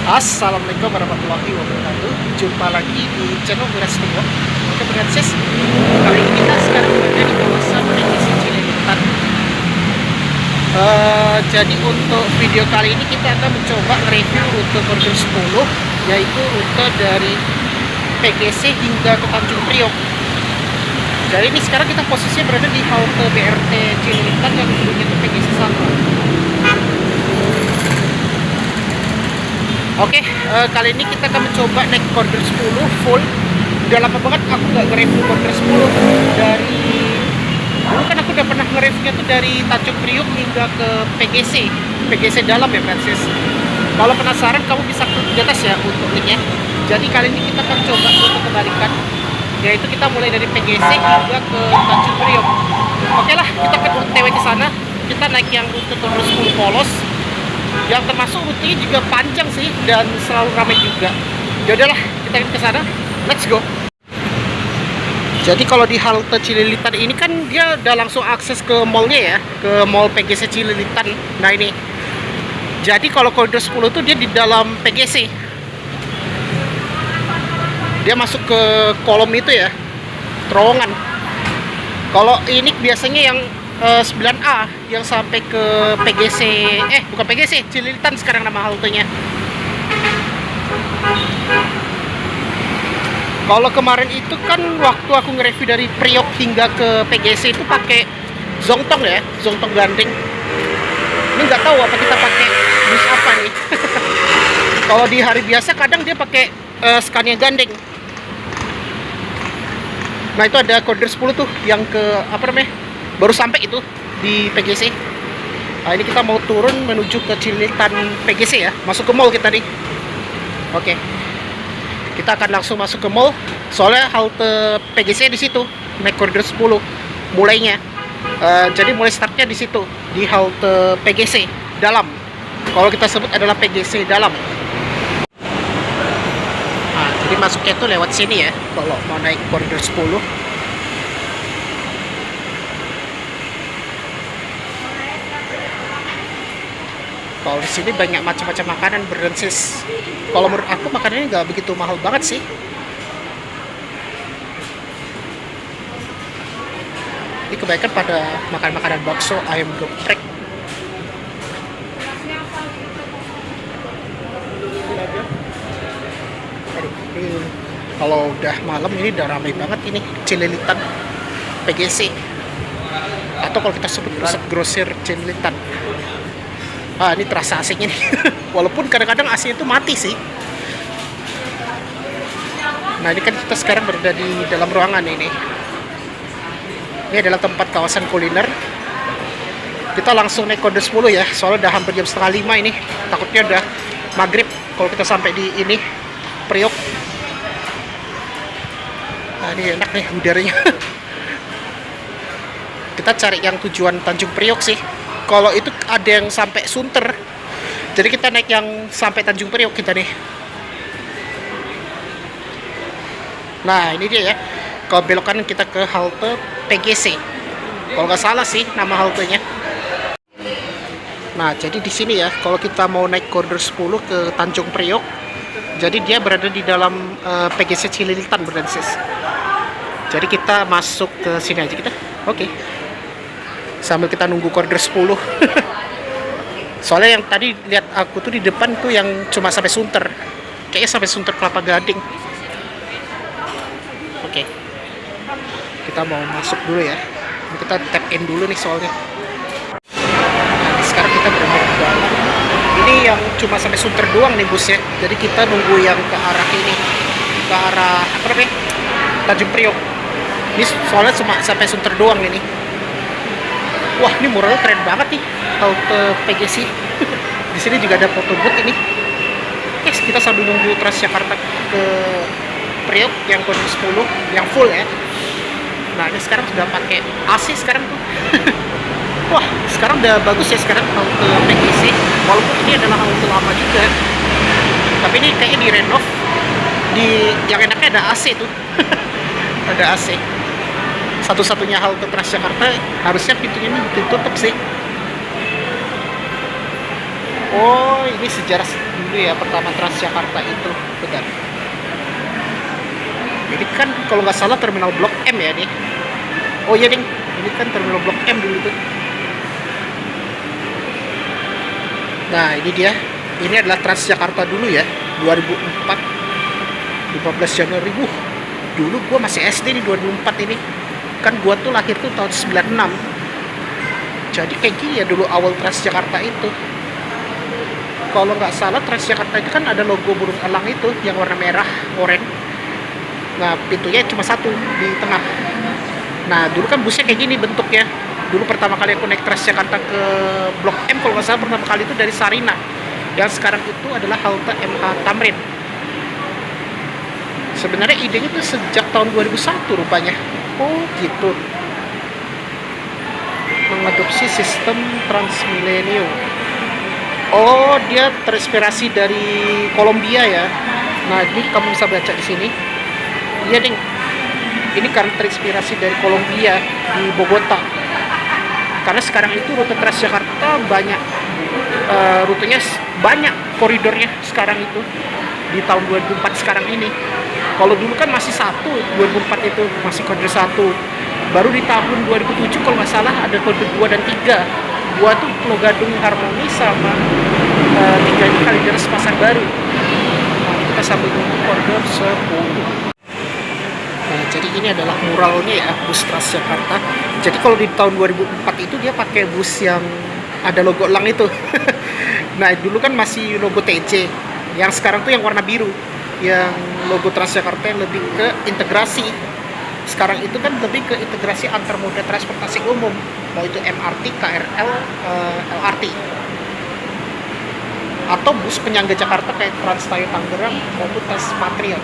Assalamualaikum warahmatullahi wabarakatuh. Jumpa lagi di channel Miras Tunggu. Oke, Brensis. Kali ini kita sekarang berada di kawasan Megisi Cililitan. Jadi untuk video kali ini kita akan mencoba review rute koridor 10, yaitu rute dari PGC hingga ke Tanjung Priok. Jadi ini sekarang kita posisinya berada di halte BRT Cililitan yang dulunya itu PGC 1. Oke, kali ini kita akan mencoba naik koridor 10 full. Udah lama banget aku nggak nge-review koridor 10 dari dulu, kan aku udah pernah nge-reviewnya tuh dari Tanjung Priok hingga ke PGC dalam ya, Francis. Kalau penasaran kamu bisa klik di atas ya untuk linknya. Jadi kali ini kita akan coba untuk kebalikan, yaitu kita mulai dari PGC hingga ke Tanjung Priok. Oke lah, kita akan OTW ke sana. Kita naik yang rute koridor 10 polos, yang termasuk rutenya juga panjang sih dan selalu ramai juga. Yaudahlah, kita ke sana. Let's go. Jadi kalau di halte Cililitan ini kan dia udah langsung akses ke mallnya ya, ke mall PGC Cililitan. Nah ini. Jadi kalau koridor 10 tuh dia di dalam PGC. Dia masuk ke kolom itu ya, terowongan. Kalau ini biasanya yang 9A yang sampai ke PGC, bukan PGC, Cililitan sekarang nama haltenya. Kalau kemarin itu kan waktu aku nge-review dari Priok hingga ke PGC itu pakai Zongtong ya, Zongtong Gandeng. Ini nggak tahu apa kita pakai bus apa nih. Kalau di hari biasa kadang dia pakai Scania Gandeng. Nah itu ada koridor 10 tuh yang ke apa namanya, baru sampai itu di PGC. Nah ini kita mau turun menuju ke Cililitan PGC ya, masuk ke mall kita nih. Oke, kita akan langsung masuk ke mall, soalnya halte PGC di situ, naik koridor 10 mulainya. Jadi mulai startnya di situ, di halte PGC dalam. Kalau kita sebut adalah PGC dalam. Nah, jadi masuknya itu lewat sini ya, kalau mau naik koridor 10. Kalau di sini banyak macam-macam makanan, Brensis. Kalau menurut aku makanannya nggak begitu mahal banget sih. Ini kebanyakan pada makan makanan bakso, ayam geprek. Kalau udah malam ini udah ramai banget ini Cililitan PGC, atau kalau kita sebut pusat grosir Cililitan. Ah, ini terasa AC-nya nih. Walaupun kadang-kadang AC itu mati sih. Nah, ini kan kita sekarang berada di dalam ruangan ini. Ini adalah tempat kawasan kuliner. Kita langsung naik koridor 10 ya, soalnya udah hampir jam setengah 5 ini. Takutnya udah maghrib kalau kita sampai di ini, Priok. Nah, ini enak nih udaranya. Kita cari yang tujuan Tanjung Priok sih. Kalau itu ada yang sampai Sunter, jadi kita naik yang sampai Tanjung Priok kita nih. Nah ini dia ya, kalau belok kanan kita ke halte PGC, kalau nggak salah sih nama haltenya. Nah jadi di sini ya, kalau kita mau naik koridor 10 ke Tanjung Priok, jadi dia berada di dalam PGC Cililitan, Brensis. Jadi kita masuk ke sini aja kita. Oke. Sambil kita nunggu koridor 10. Soalnya yang tadi lihat aku tuh di depan tuh yang cuma sampai Sunter, kayaknya sampai Sunter Kelapa Gading. Oke, kita mau masuk dulu ya. Kita tap in dulu nih soalnya. Nah, sekarang kita berada di dalam. Ini yang cuma sampai Sunter doang nih busnya. Jadi kita nunggu yang ke arah ini, ke arah apa namanya, Tanjung Priok. Ini soalnya cuma sampai Sunter doang ini. Wah, ini muralnya keren banget nih, halte PGC. Di sini juga ada foto booth ini. Guys, kita sambil nunggu Transjakarta ke Priok yang koridor 10 yang full ya. Nah, ini sekarang sudah pakai AC sekarang tuh. Wah, sekarang udah bagus ya sekarang halte PGC. Walaupun ini adalah halte lama juga. Tapi ini kayaknya direnov. Yang enaknya ada AC tuh. Ada AC. Satu-satunya halte Transjakarta harusnya pintunya ini ditutup sih. Oh, ini sejarah dulu ya, pertama Transjakarta itu. Bentar. Ini kan kalau nggak salah terminal Blok M ya nih. Oh iya ding, ini kan terminal Blok M dulu tuh. Nah ini dia, ini adalah Transjakarta dulu ya, 2004, 15 Januari. Dulu gua masih SD nih 2004 ini. Kan gua tuh lahir tuh tahun 96. Jadi kayak gini ya dulu awal Transjakarta itu. Kalau nggak salah Transjakarta itu kan ada logo burung elang itu yang warna merah, oranye. Nah pintunya cuma satu di tengah. Nah dulu kan busnya kayak gini bentuknya. Dulu pertama kali aku naik Transjakarta ke Blok M kalau nggak salah pertama kali itu dari Sarina. Yang sekarang itu adalah halte MH Tamrin. Sebenarnya idenya tuh sejak tahun 2001 rupanya. Oh gitu. Mengadopsi sistem Transmillennium. Oh, dia terinspirasi dari Kolombia ya. Nah, ini kamu bisa baca di sini. Iya, Ding. Ini karena terinspirasi dari Kolombia di Bogota. Karena sekarang itu rute Transjakarta banyak rutenya banyak koridornya sekarang itu di tahun 2004 sekarang ini. Kalau dulu kan masih satu, 2004 itu masih kode 1. Baru di tahun 2007 kalau nggak salah ada kode 2 dan 3. 2 tuh Pulau Gadung Harmoni sama 3 ini Kalideres Pasar Baru. Nah, kita sambil nunggu koridor 10. Nah, jadi ini adalah muralnya ya, bus Transjakarta. Jadi kalau di tahun 2004 itu dia pakai bus yang ada logo elang itu. Nah, dulu kan masih logo TJ. Yang sekarang tuh yang warna biru. Yang logo Transjakarta yang lebih ke integrasi. Sekarang itu kan lebih ke integrasi antar moda transportasi umum, mau itu MRT, KRL, LRT. Atau bus penyangga Jakarta kayak Trans Tayo Tangerang maupun Trans Patriot.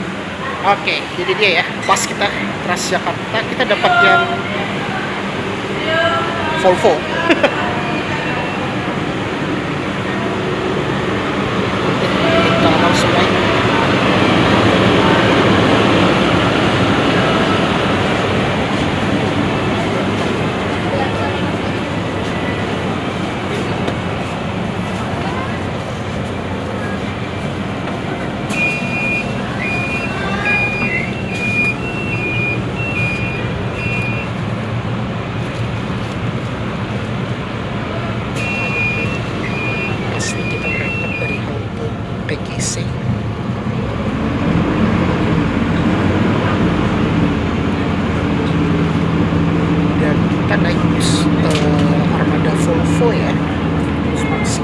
Oke, jadi dia ya. Pas kita Transjakarta, kita dapat yang Volvo. Kita langsung naik. Kita berangkat dari halte PGC. Dan kita naik bus Armada Volvo ya, bus Maxi.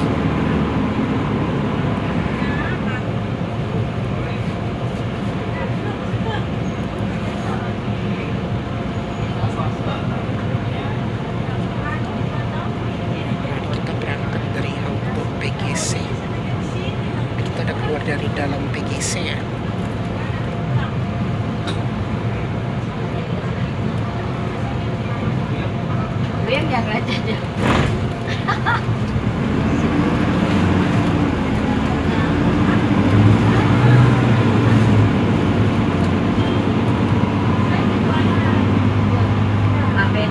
Kita berangkat dari halte PGC. Kita udah keluar dari dalam PGC ya. Yang jangan aja.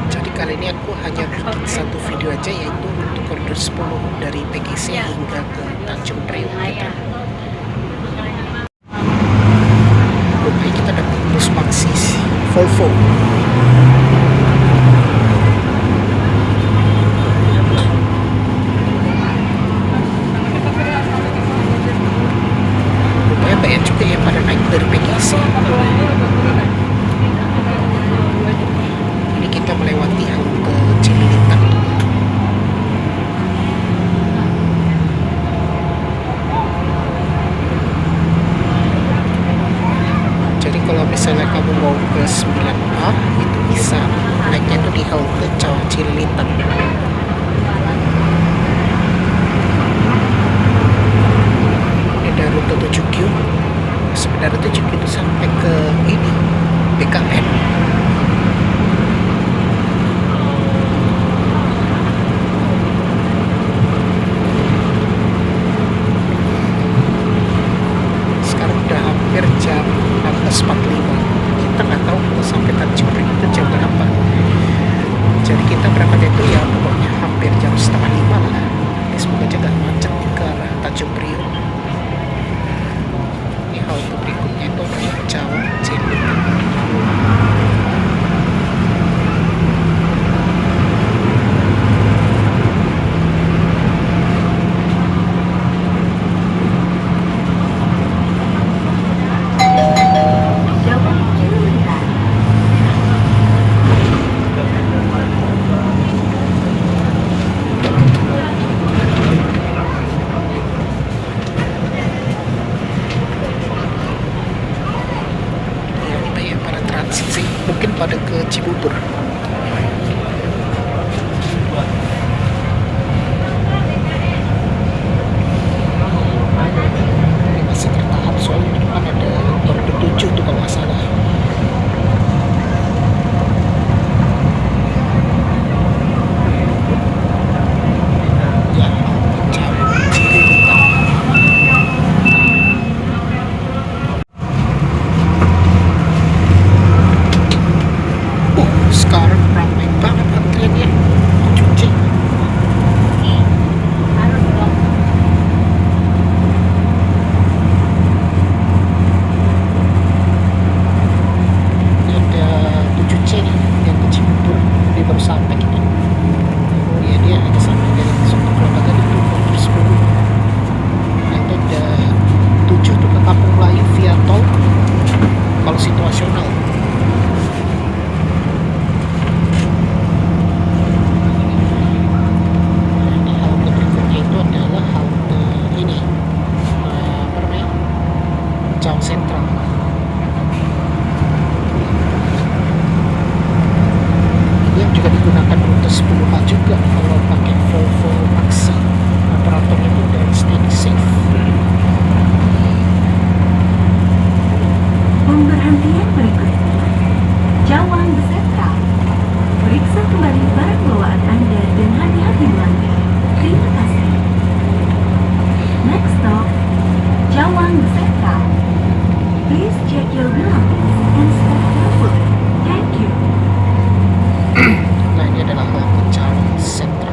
Jadi kali ini aku hanya bikin satu video aja, yaitu untuk koridor 10 dari PGC hingga ke Tanjung Priok kita. Oke, kita dapat bus Maxi Volvo. Rupanya banyak juga yang pada naik dari PGC. Ini kita melewati halte Cililitan. Jadi kalau misalnya kamu mau ke 9A, Pemberhentian berikutnya, Cawang Sentral. Periksa kembali barang bawaan Anda dan hati-hati melanggar. Terima kasih. Next stop, Cawang Sentral. Please check your belongings and step carefully. Thank you. Nah, ini adalah halte Cawang Sentral.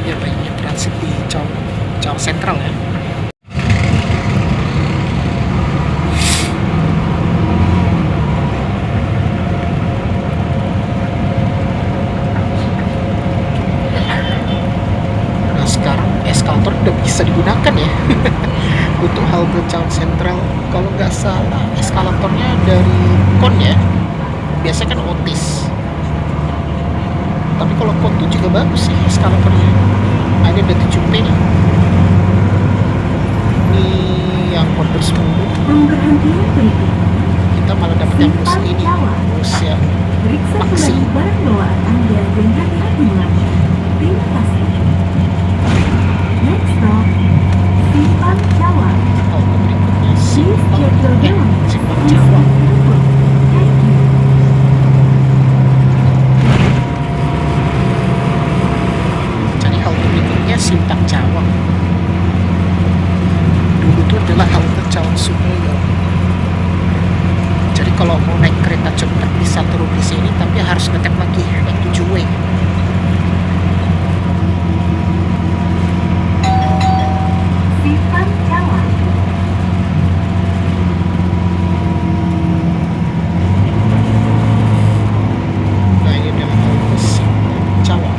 Ya, baiknya transit di Cawang Sentral ya. Nah, sekarang eskalator udah bisa digunakan ya untuk halte Cawang Sentral. Kalau nggak salah eskalatornya dari Kon ya, biasa kan Otis, tapi kalau Kon tuh juga bagus sih eskalatornya. Ada 7P nih. Ini yang koridor 10. Pemberhentian berikutnya, Kita malah dapat yang bus Simpang ini, Cawang. bus yang Periksa Maksi. kembali barang bawaan Anda dan hati-hati melanggar. Terima kasih. Next stop, Simpang Cawang. halte berikutnya Please Simpang check your belongings Simpang and Cawang. step carefully. Thank you. Jadi halte berikutnya Simpang Cawang. Dulu itu adalah halte Cawang Sumoyo. Jadi kalau mau naik kereta cepat bisa turun di sini, tapi harus ngetek lagi naik 7W. Simpang Cawang. Nah, ini adalah halte Simpang Cawang.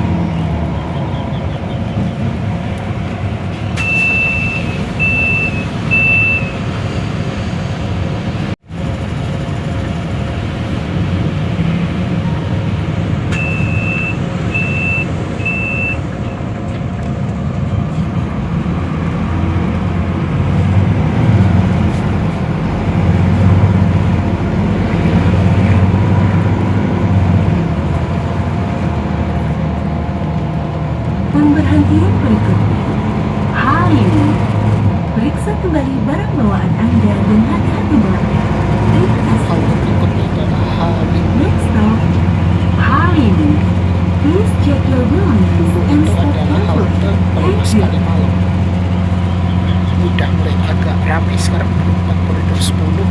Pemberhentian berikutnya, Halim. Periksa kembali barang bawaan Anda dan hati-hati melanggar. Terima kasih. Halte berikutnya adalah Halim. Next stop, Halim. Please check your belongings Dulu and itu step adalah carefully. halte Thank Perumnas you. Kalimalang. Udah mulai agak ramai sekarang penumpang koridor 10.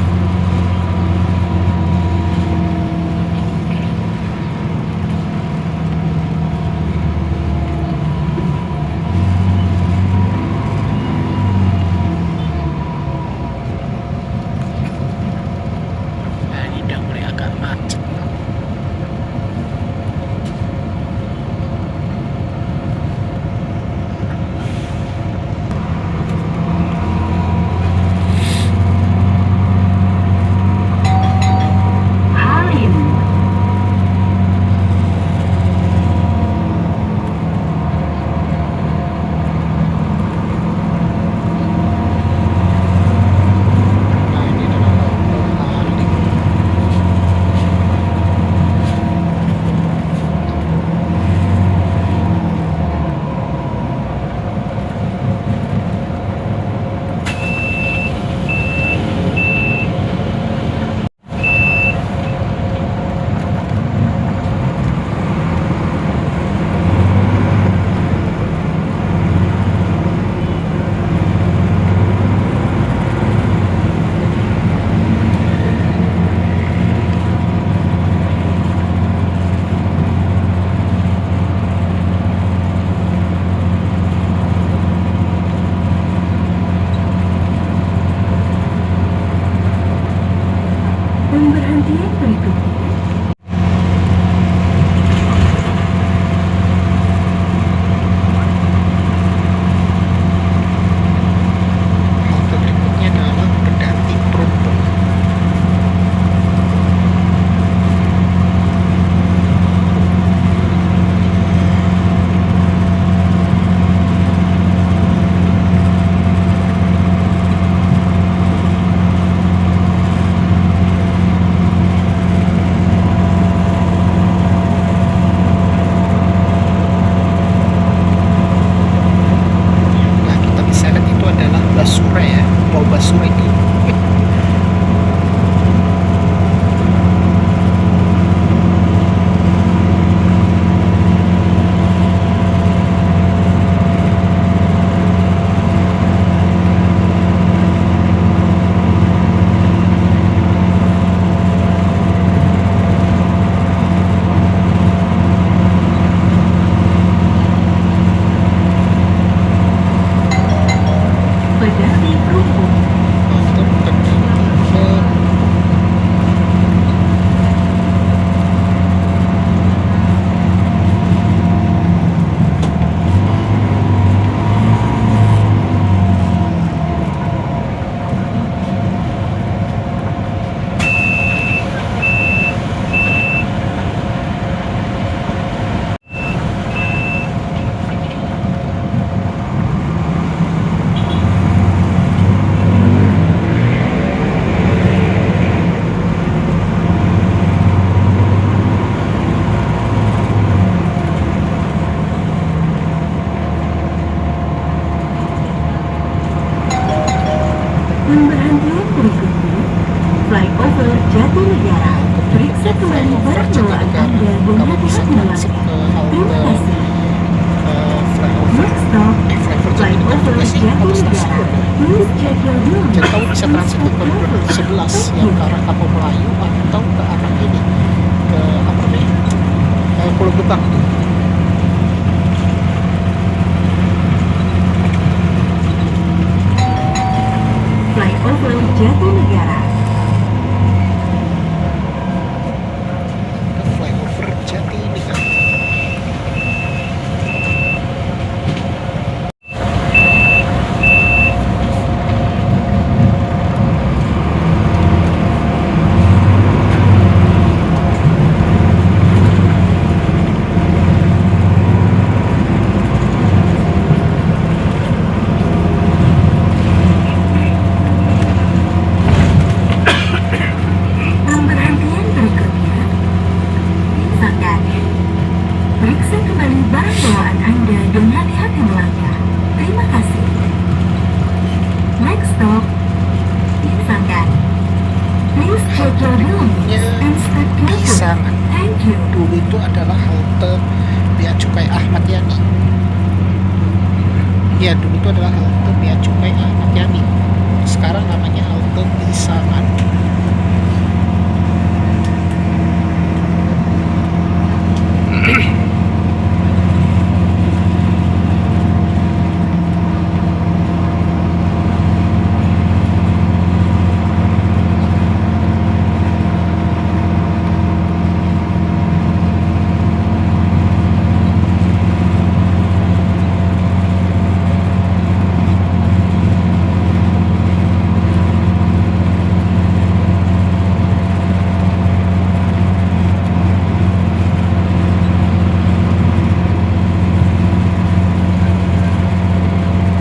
Nah, ini udah mulai agak macet. Halim. Nah, ini adalah halte Halim. Pemberhentian berikutnya, Halte berikutnya adalah Pedanti Perumpung. Flyover Jatinegara. Periksa kembali barang bawaan Anda dan kamu bisa hati-hati transit melangkah. ke Terima halte kasih. flyover Next stop, flyover flyover juga sih kalau Jatinegara. stasiun. Please check your belongings Jadi kamu bisa and transit ke step koridor carefully. 11 Thank yang you. ke arah Kampung Melayu atau ke arah ini ke apa nih Pulau Gebang. Flyover Jatinegara. Ke flyover Jatinegara. Pemberhentian berikutnya. Misalkan, periksa kembali barang bawaan Anda dan hati-hati melangkah. Terima kasih. Next stop, misalkan, please check your belongings and step carefully. Pisangan. Thank you. Dulu itu adalah halte Bea Cukai Ahmad Yani. Ya, dulu itu adalah halte Bea Cukai Ahmad Yani. Sekarang namanya halte Pisangan.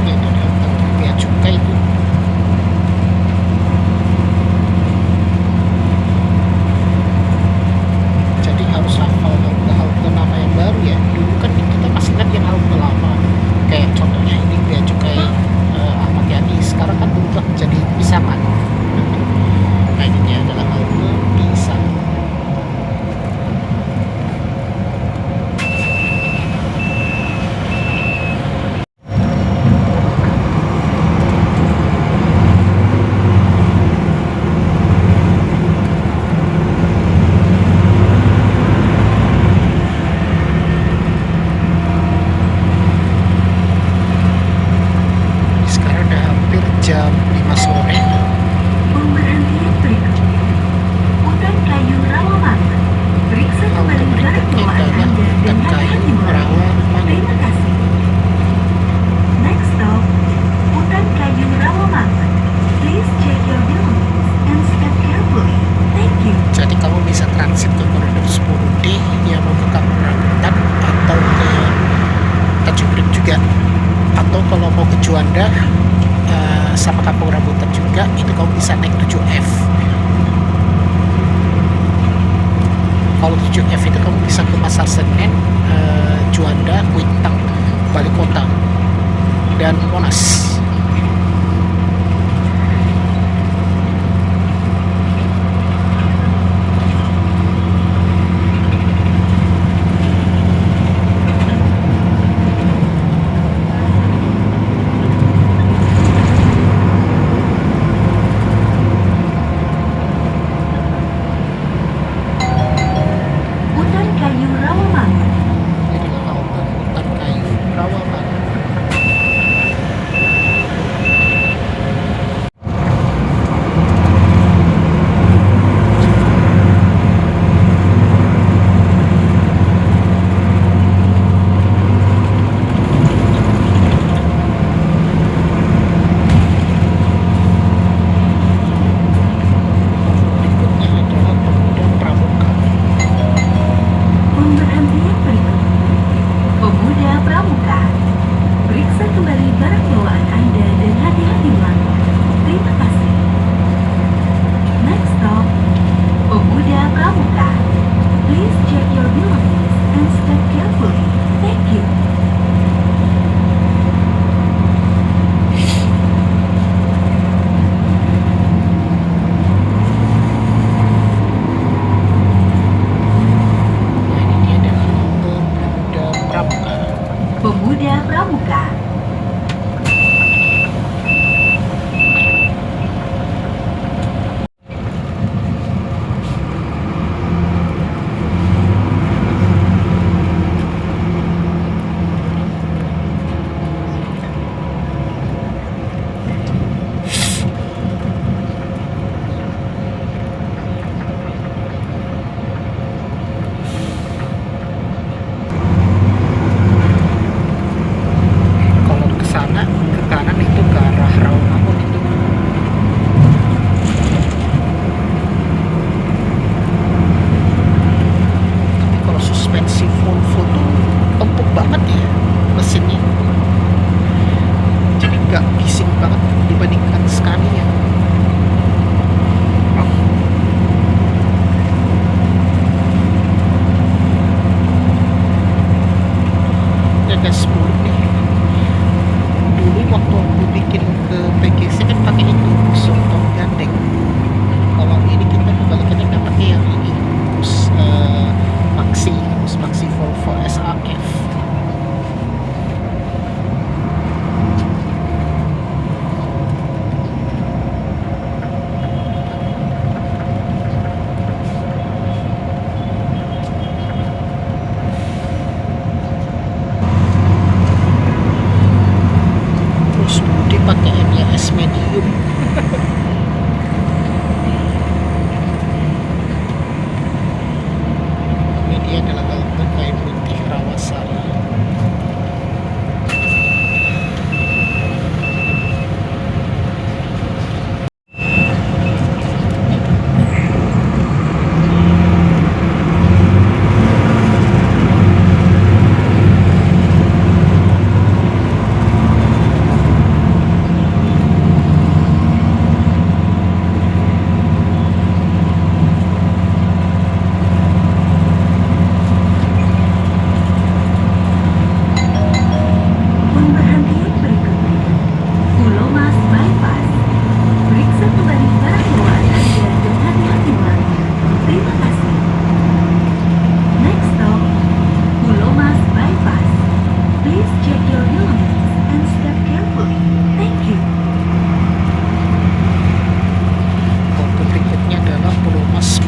Itu adalah halte Bea Cukai itu. Jadi harus hafal halte nama yang baru ya. Dulu kan kita masih ingat yang halte lama. Kayak contohnya ini Bea Cukai Ahmad Yani. Sekarang kan berubah menjadi Pisangan. Nah, ini adalah halte Pisangan. Sekarang udah hampir jam 5 sore. Pemberhentian berikutnya. Hutan Kayu Rawamangun. Periksa Halte kembali barang berikutnya bawaan adalah Anda dan Hutan Kayu hati-hati melangkah. Rawamangun. Terima kasih. Next stop, Hutan Kayu Rawamangun. Please check your belongings and step carefully. Thank you. Jadi kamu bisa transit ke koridor 10D yang mau ke Kampung Rambutan atau ke Tanjung Priok juga. Atau kalau mau ke Juanda sama Kampung Rambutan juga, itu kamu bisa naik 7F. Kalau 7F itu kamu bisa ke Pasar Senen, Juanda, Kuitang, Balikota, dan Monas. Hutan Kayu Rawamangun. Ini adalah halte Hutan Kayu Rawamangun.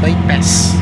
bypass.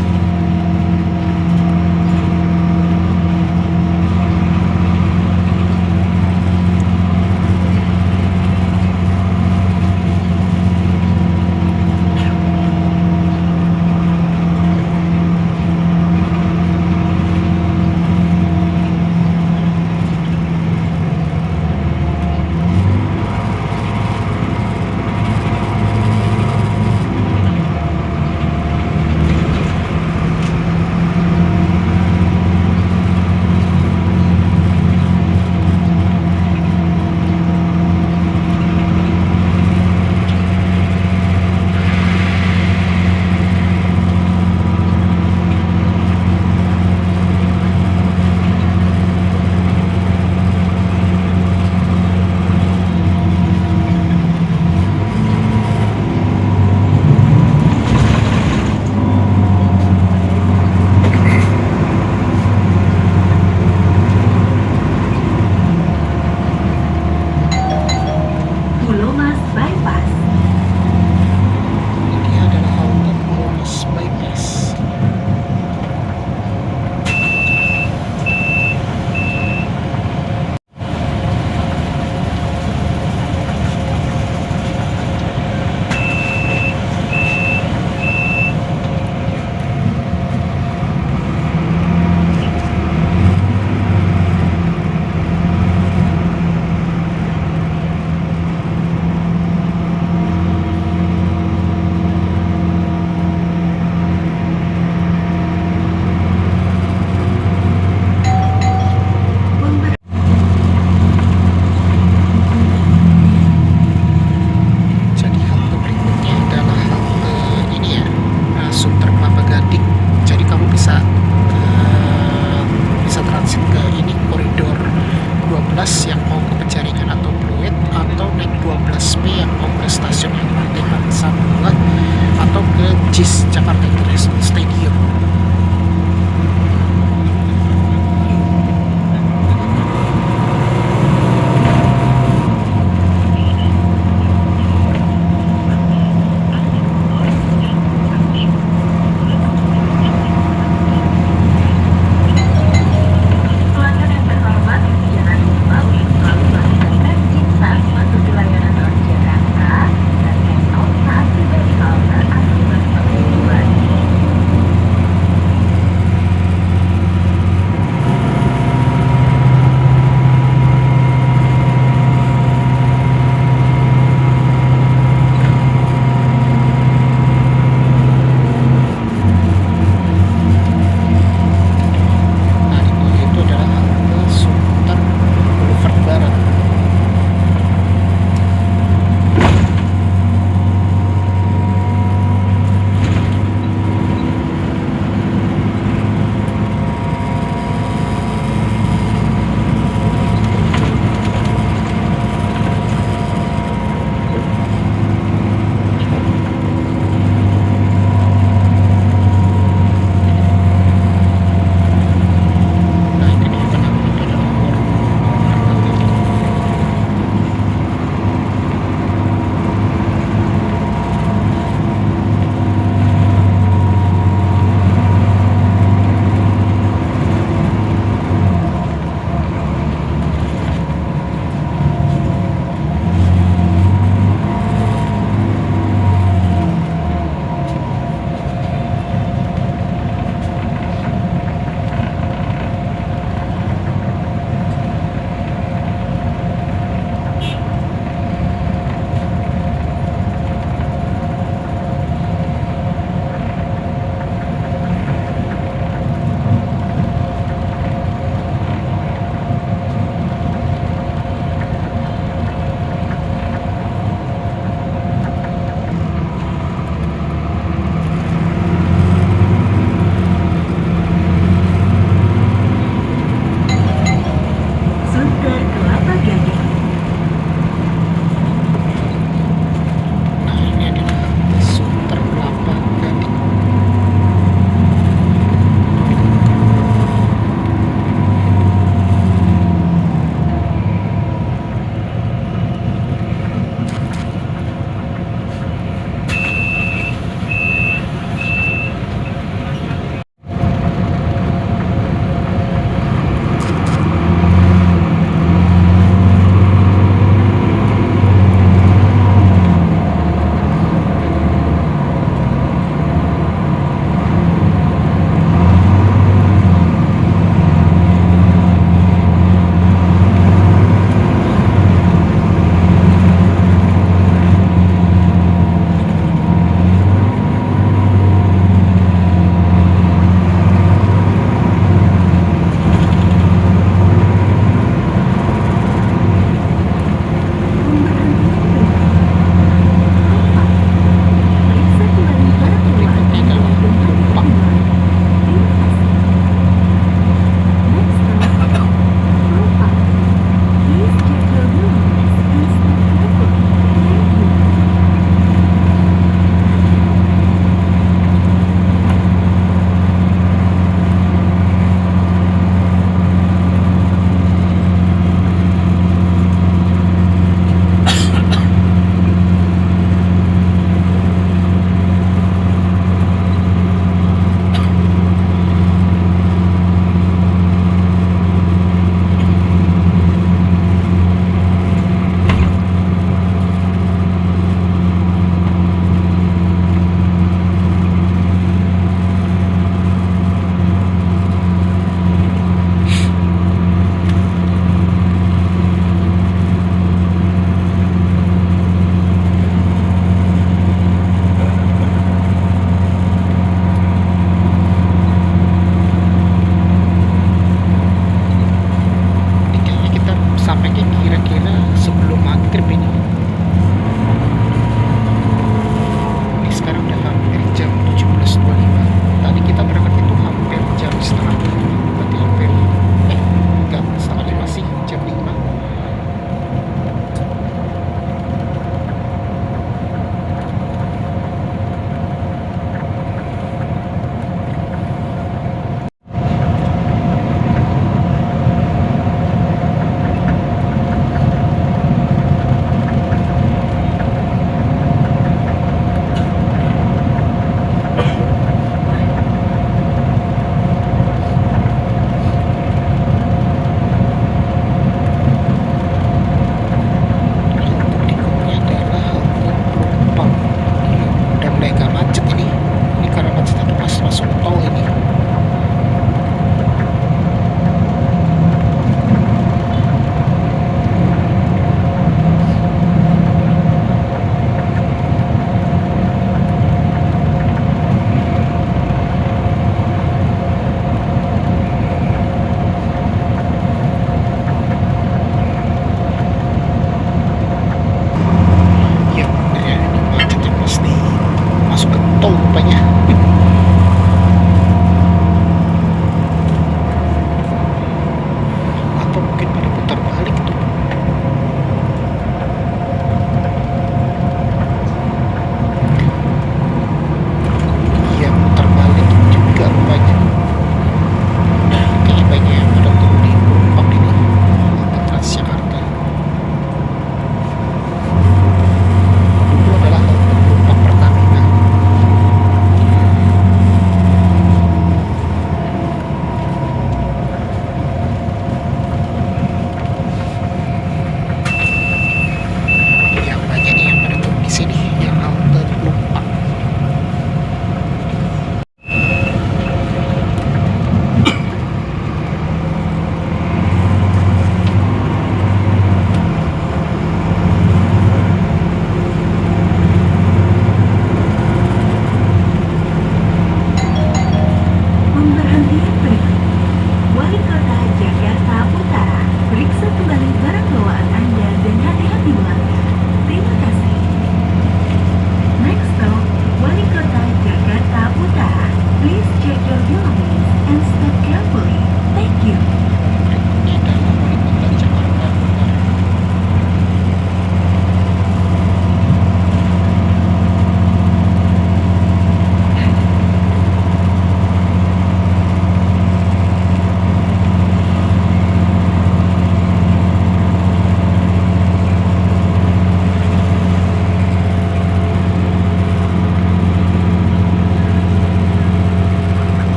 Pulau Mas Bypass. Ini adalah halte Pulau Mas bypass. Pember- Jadi halte berikutnya adalah halte ini ya, Sunter Kelapa Gading. Jadi kamu bisa transit ke ini koridor 12 yang mau ke Penjaringan atau Pluit, atau naik 12B yang mau ke stasiun MRT Bangsa 2, atau ke JIS Jakarta International Stadium. Pelanggan yang terhormat, jangan lupa untuk selalu melakukan tes chip saat memasuki layanan Transjakarta dan hands-on saat tiba di halte akibat tujuan.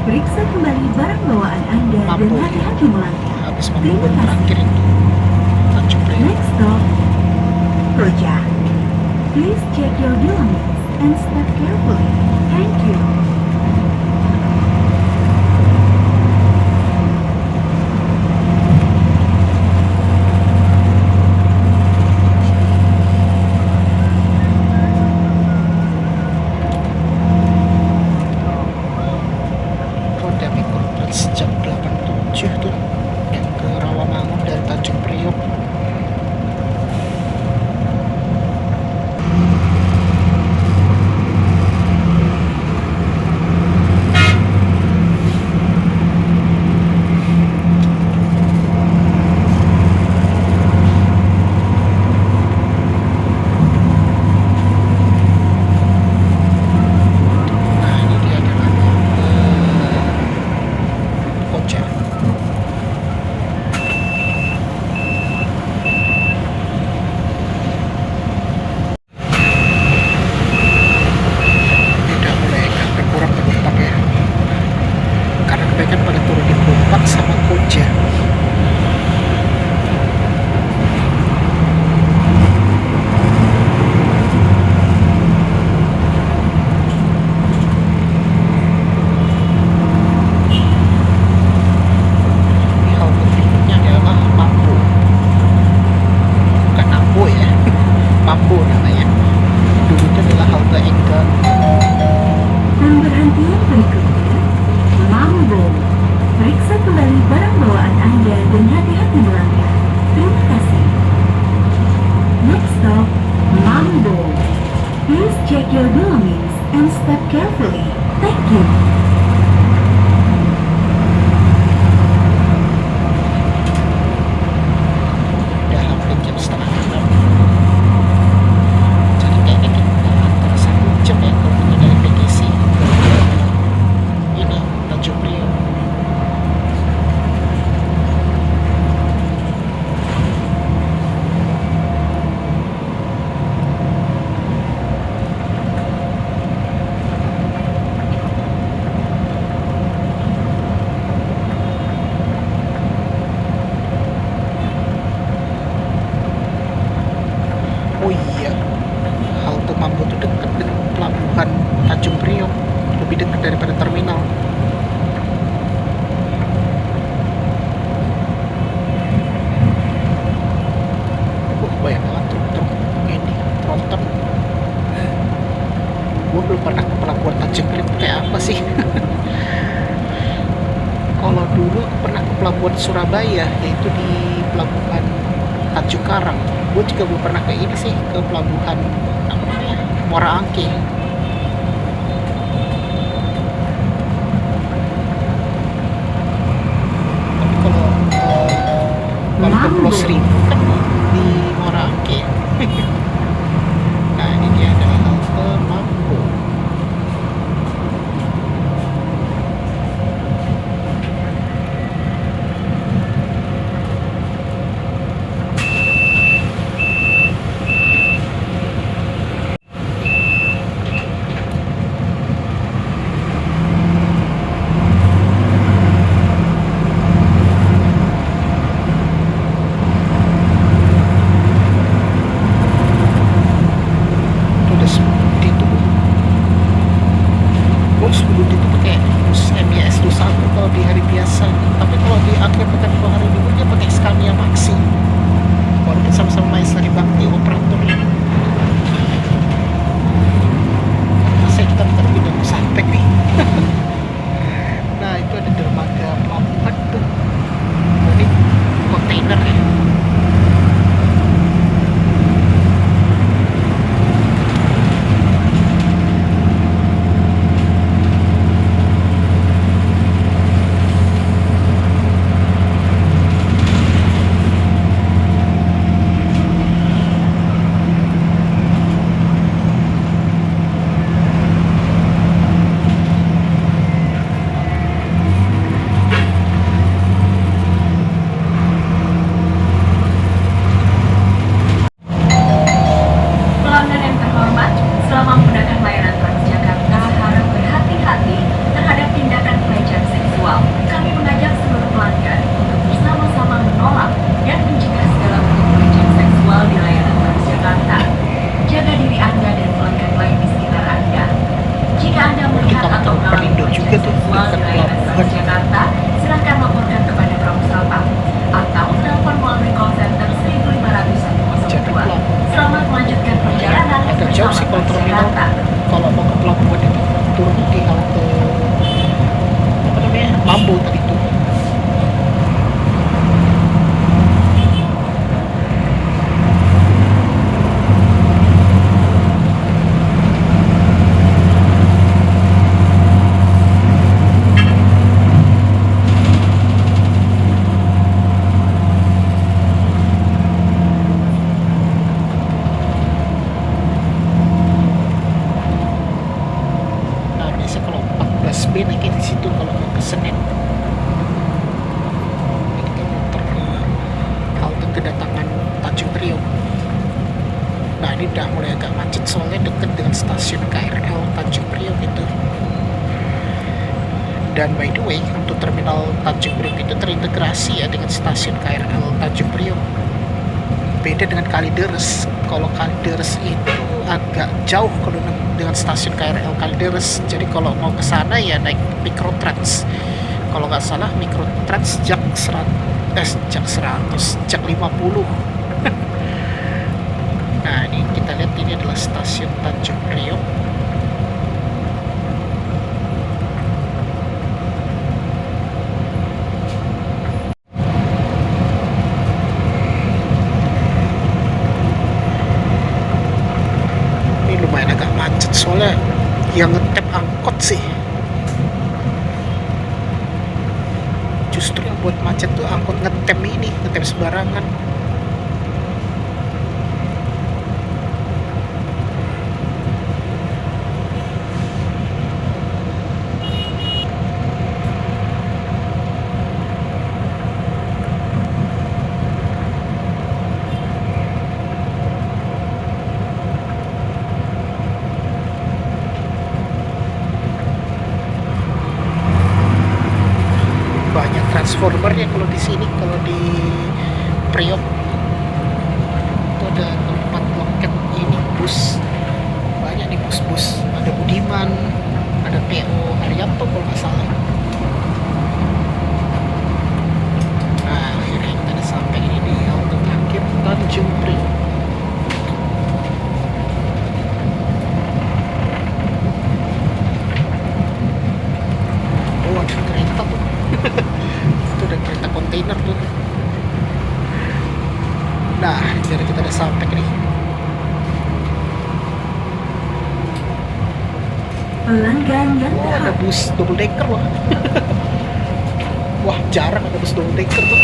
Periksa kembali barang bawaan Anda dan Mampu. hati-hati melangkah. Habis Terima Mampu kasih. terakhir itu Tanjung Priok. Next stop, Koja. Please check your belongings and step carefully. Thank you. Roda Mikrotrans jam 87 tuh yang ke Rawamangun dari Tanjung Priok. Nah ini dia adalah Koja. Udah mulai agak berkurang penumpang ya, karena kebanyakan pada turun di Pelumpang sama Koja. Halte berikutnya adalah Mampu, bukan Nambo ya. Mampu namanya. Dulunya adalah halte Enggang. Pemberhentian berikutnya, Mambo. Periksa kembali barang bawaan Anda dan hati-hati melangkah. Terima kasih. Next stop, Mambo. Please check your belongings and step carefully. Thank you. Udah hampir jam setengah 6. Jadi kayaknya kita antara 1 jam ya kalau kita dari PGC ini Tanjung Priok. Oh iya, halte Mambo itu dekat dengan pelabuhan Tanjung Priok, lebih dekat daripada terminal. Banyak banget truk-truk ini tronton. Gue belum pernah ke pelabuhan Tanjung Priok kayak apa sih. Kalau dulu aku pernah ke pelabuhan Surabaya, yaitu di pelabuhan Tanjung Karang. Gue juga belum pernah ke ini sih, ke pelabuhan apa namanya, Muara Angke. Tapi kalau ke Pulau Seribu kan di Muara Angke. Nah ini dia adalah halte Mambo. pelabuhan. Jakarta, silakan laporkan kepada Propus atau telepon melalui call center 1502. Selamat melanjutkan perjalanan Agak jauh sih kalau terminal. Kalau mau ke pelabuhan itu turun di halte apa namanya, Mambo tadi tuh. Nah, biasa kalau 14B naiknya di situ kalau mau ke Senen. Ini kita muter ke halte kedatangan Tanjung Priok. Nah, ini udah mulai agak macet soalnya deket dengan stasiun KRL Tanjung Priok itu. Dan by the way, untuk terminal Tanjung Priok itu terintegrasi ya dengan stasiun KRL Tanjung Priok. Beda dengan Kalideres. Kalau Kalideres itu agak jauh kalau dengan stasiun KRL Kalideres. Jadi kalau mau ke sana ya naik Mikrotrans. Kalau nggak salah Mikrotrans jak 50. Nah, ini kita lihat ini adalah stasiun Tanjung Priok. Ini lumayan agak macet soalnya yang ngetep angkot sih. Justru yang buat macet tuh angkot ngetem ini, ngetem sembarangan. Banyak transformernya kalau di sini, kalau di Priok itu ada tempat loket ini bus. Banyak nih bus-bus, ada Budiman, ada PO Haryanto kalau nggak salah. Nah, akhirnya kita udah sampai ini di halte terakhir Tanjung Priok. Oh, ada kereta tuh. Itu ada kereta kontainer tuh. Nah, jadi kita udah sampai nih. Pelanggan yang Oh, ada bus double decker loh. Wah, jarang ada bus double decker tuh.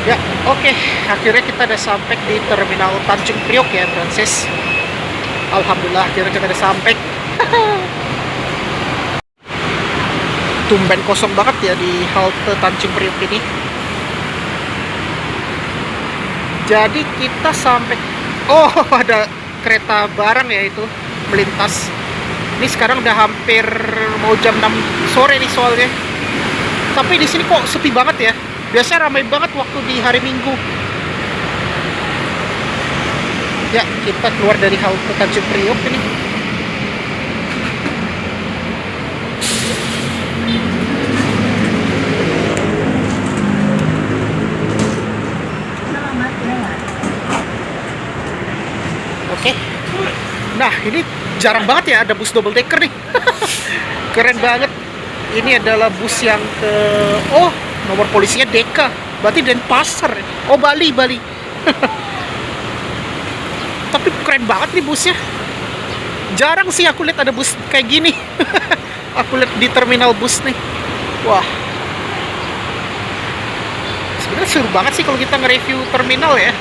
Ya, oke. Akhirnya kita udah sampai di terminal Tanjung Priok ya, Francis. Alhamdulillah, akhirnya kita udah sampai. Tumben kosong banget ya di halte Tanjung Priok ini. Jadi kita sampai. Oh, ada kereta barang ya itu melintas. Ini sekarang udah hampir mau jam 6 sore nih soalnya. Tapi di sini kok sepi banget ya. Biasanya ramai banget waktu di hari Minggu. Ya, kita keluar dari halte Tanjung Priok ini. selamat lewat. Oke. Nah, ini jarang banget ya ada bus double decker nih. Keren banget. Ini adalah bus yang ke nomor polisinya Deka. Berarti Denpasar. Oh, Bali. Tapi keren banget nih busnya. Jarang sih aku lihat ada bus kayak gini. Aku lihat di terminal bus nih. Wah. Sebenarnya seru banget sih kalau kita nge-review terminal ya.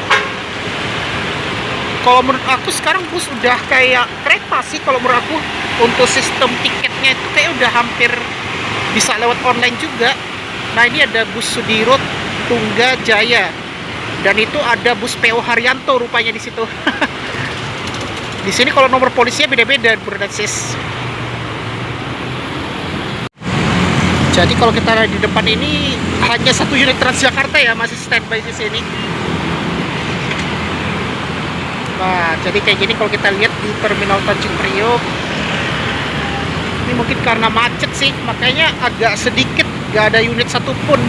Kalau menurut aku sekarang bus udah kayak kereta sih kalau menurut aku. Untuk sistem tiketnya itu kayak udah hampir bisa lewat online juga. Nah, ini ada bus Sudirut Tungga Jaya. Dan itu ada bus PO Haryanto rupanya di situ. Di sini kalau nomor polisinya beda-beda, Bro dan Sis. Jadi kalau kita ada di depan ini hanya satu unit Transjakarta ya masih standby di sini. Nah, jadi kayak gini kalau kita lihat di Terminal Tanjung Priok. Ini mungkin karena macet sih, makanya agak sedikit gak ada unit satupun.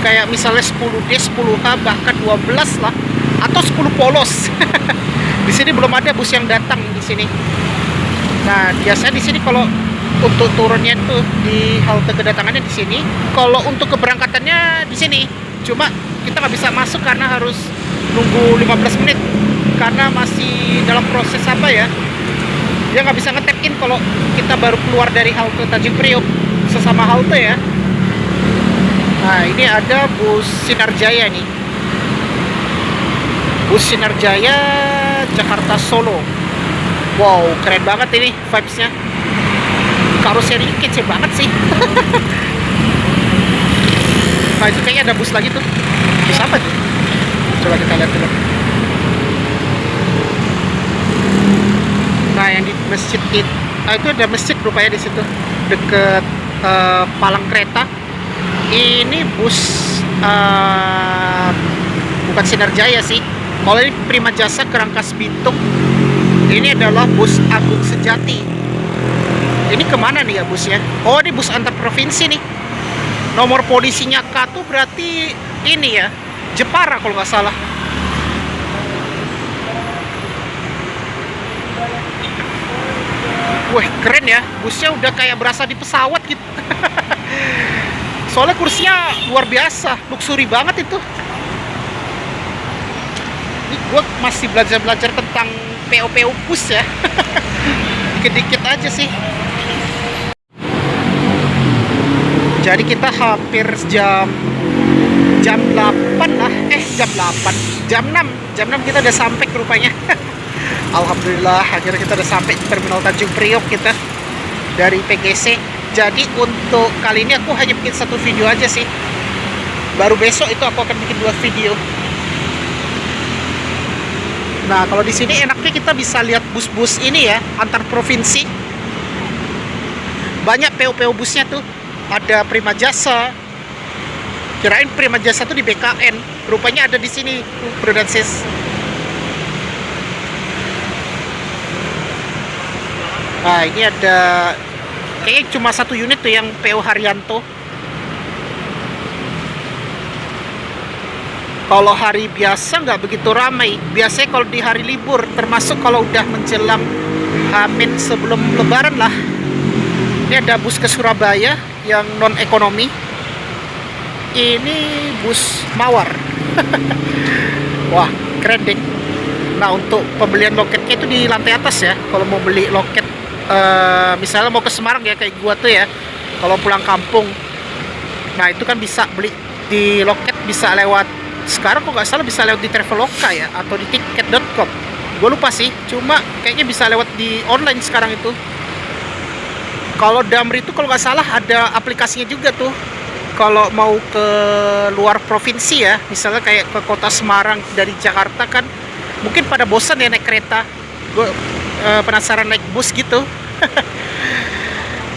Kayak misalnya 10D, 10H, bahkan 12 lah, atau 10 polos. Di sini belum ada bus yang datang di sini. Nah, biasanya di sini kalau untuk turunnya itu di halte kedatangannya di sini. Kalau untuk keberangkatannya di sini. Cuma kita nggak bisa masuk karena harus nunggu 15 menit. Karena masih dalam proses apa ya? Dia nggak bisa nge-tap in kalau kita baru keluar dari halte Tanjung Priok. Sesama halte ya. Nah, ini ada bus Sinar Jaya nih. Bus Sinar Jaya Jakarta Solo. Wow, keren banget ini vibes-nya. Karoseri kece banget sih. Nah, itu kayaknya ada bus lagi tuh. Bus apa tuh? Coba kita lihat dulu. Nah, yang di masjid itu, itu ada masjid rupanya di situ, deket palang kereta. Ini bus bukan Sinar Jaya sih. Kalau ini Prima Jasa ke Rangkas Bitung. Ini adalah bus Agung Sejati. Ini kemana nih ya busnya? Oh, ini bus antar provinsi nih. Nomor polisinya K tuh berarti ini ya, Jepara kalau nggak salah. Wah, keren ya. Busnya udah kayak berasa di pesawat gitu. Soalnya kursinya luar biasa, luxury banget itu. Ini gue masih belajar tentang PO bus ya. Dikit-dikit aja sih. Jadi kita hampir jam 8 lah. Jam 8. Jam 6 kita udah sampai rupanya. Alhamdulillah akhirnya kita udah sampai di Terminal Tanjung Priok kita dari PGC. Jadi untuk kali ini aku hanya bikin satu video aja sih. Baru besok itu aku akan bikin 2 video. Nah, kalau di sini enaknya kita bisa lihat bus-bus ini ya, antar provinsi. Banyak PO busnya tuh. Ada Prima Jasa. Kirain Prima Jasa tuh di BKN. Rupanya ada di sini, Prudensis. Nah, ini ada kayaknya cuma satu unit tuh yang PO Haryanto. Kalau hari biasa nggak begitu ramai. Biasanya kalau di hari libur, termasuk kalau udah menjelang Hamin sebelum Lebaran lah. Ini ada bus ke Surabaya yang non ekonomi. Ini bus Mawar. Wah, keren deh. Nah, untuk pembelian loketnya itu di lantai atas ya. Kalau mau beli loket, misalnya mau ke Semarang ya kayak gua tuh ya. Kalau pulang kampung, nah itu kan bisa beli di loket, bisa lewat. Sekarang kok nggak salah bisa lewat di Traveloka ya, atau di tiket.com. Gue lupa sih, cuma kayaknya bisa lewat di online sekarang itu. Kalau Damri itu kalau nggak salah ada aplikasinya juga tuh. Kalau mau ke luar provinsi ya, misalnya kayak ke kota Semarang dari Jakarta kan, mungkin pada bosan ya naik kereta. Gue penasaran naik bus gitu.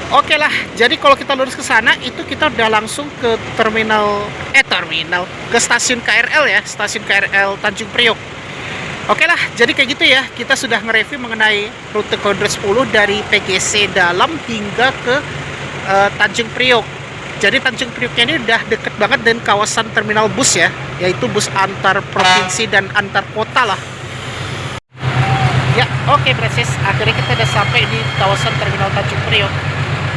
Oke lah, jadi kalau kita lurus ke sana itu kita udah langsung ke terminal ke stasiun KRL ya, stasiun KRL Tanjung Priok. Oke lah, jadi kayak gitu ya, kita sudah nge-review mengenai rute Koridor 10 dari PGC dalam hingga ke Tanjung Priok. Jadi Tanjung Prioknya ini udah deket banget dengan kawasan terminal bus ya, yaitu bus antar provinsi dan antar kota lah. Ya, oke Bresis, akhirnya kita udah sampai di kawasan terminal Tanjung Priok.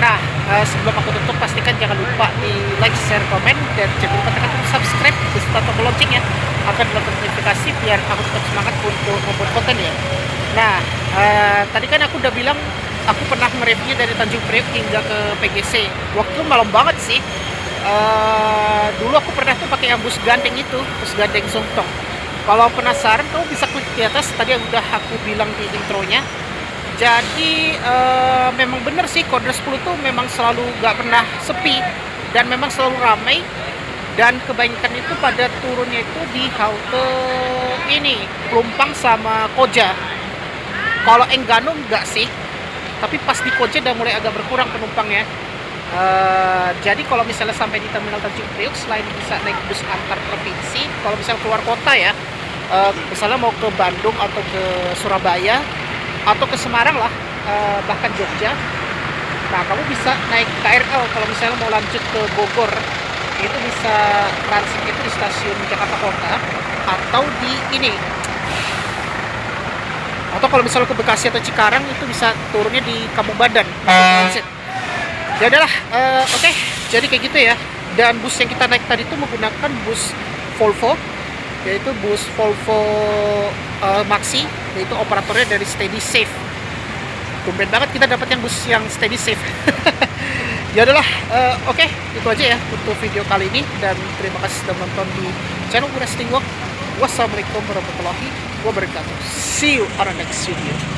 Nah, sebelum aku tutup, pastikan jangan lupa di like, share, komen, dan jangan lupa tekan subscribe beserta tombol lonceng ya, akan dapat notifikasi biar aku tetap semangat untuk membuat konten ya. Nah, tadi kan aku udah bilang aku pernah mereview dari Tanjung Priok hingga ke PGC. Waktu itu malam banget sih. Dulu aku pernah tuh pakai yang bus gandeng itu, bus gandeng Zongtong. Kalau penasaran, kamu bisa klik di atas. Tadi yang udah aku bilang di intronya. Jadi memang bener sih Koridor 10 tuh memang selalu gak pernah sepi dan memang selalu ramai, dan kebanyakan itu pada turunnya itu di halte ini Pelumpang sama Koja. Kalau Enggano enggak sih, tapi pas di Koja udah mulai agak berkurang penumpangnya. Jadi kalau misalnya sampai di Terminal Tanjung Priok, selain bisa naik bus antar provinsi, kalau misalnya keluar kota ya, misalnya mau ke Bandung atau ke Surabaya atau ke Semarang lah, bahkan Jogja, nah kamu bisa naik KRL. Kalau misalnya mau lanjut ke Bogor, itu bisa transit itu di stasiun Jakarta Kota, atau di ini, atau kalau misalnya ke Bekasi atau Cikarang itu bisa turunnya di Kampung Badan untuk transit. Ya udahlah, oke, jadi kayak gitu ya. Dan bus yang kita naik tadi itu menggunakan bus Volvo, yaitu bus Volvo Maxi, yaitu operatornya dari Steady Safe. Tumben banget kita dapat yang bus yang Steady Safe. Ya udahlah, oke, itu aja ya untuk video kali ini, dan terima kasih sudah menonton di channel Wira Stingwalk. Wassalamualaikum warahmatullahi wabarakatuh. See you on the next video.